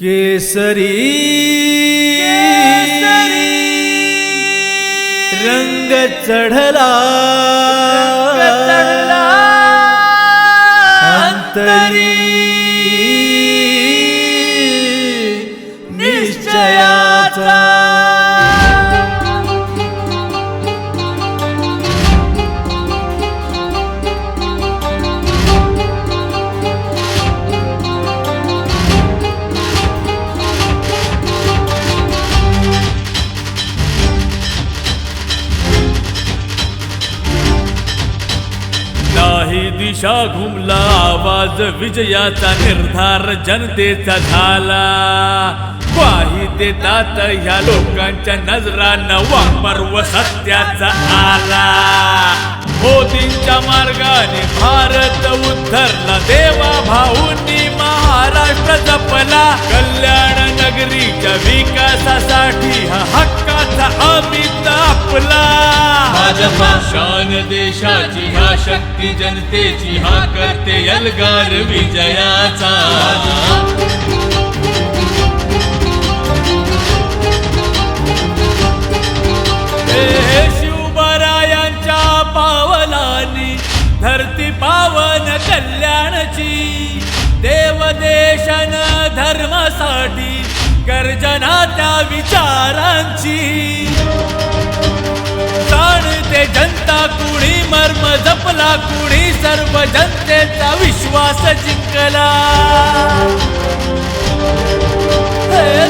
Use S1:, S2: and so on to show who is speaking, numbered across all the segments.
S1: केसरी रंग चढला अंतरी निश्चयाचा।
S2: नाही दिशा घुमला आवाज विजयाचा निर्धार जनतेचा झाला। ग्वाही देतात ह्या लोकांच्या नजरानं वापर्व सत्याचा आला। मोदींच्या मार्गाने भारत उद्धरला, देवा भाऊंनी महाराष्ट्र जपला। कल्याण नगरीच्या विकासासाठी हा हक्काचा अमित आपला।
S3: भाजपा
S2: शान देशाची हा शक्ती जनतेची हा करते एल्गार विजयाचा। हे शिवबरायांच्या पावलांनी धरती पावन कल्याणची। देवदेशन धर्मासाठी गर्जना त्या विचारांची। जाणते जनता कुणी मर्म जपला, कुणी सर्व जनतेचा विश्वास जिंकला।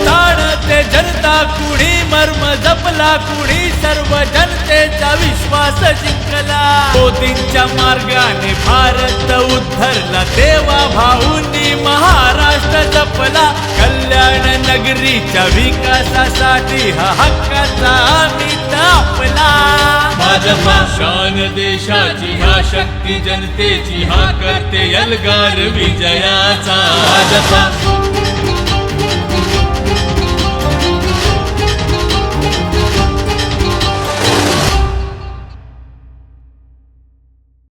S2: जाणते जनता कुणी मर्म जपला, कुणी सर्व जनतेचा विश्वास जिंकला। मोदींच्या मार्गाने भारत उद्धरला, देवा भाऊंनी महाराष्ट्र जपला। कल्याण नगरीच्या विकासासाठी हा हक्काचा अमित आपला।
S3: भाजपा
S2: शान देशाची हा शक्ती जनतेची हा करते एल्गार विजयाचा।
S3: भाजपा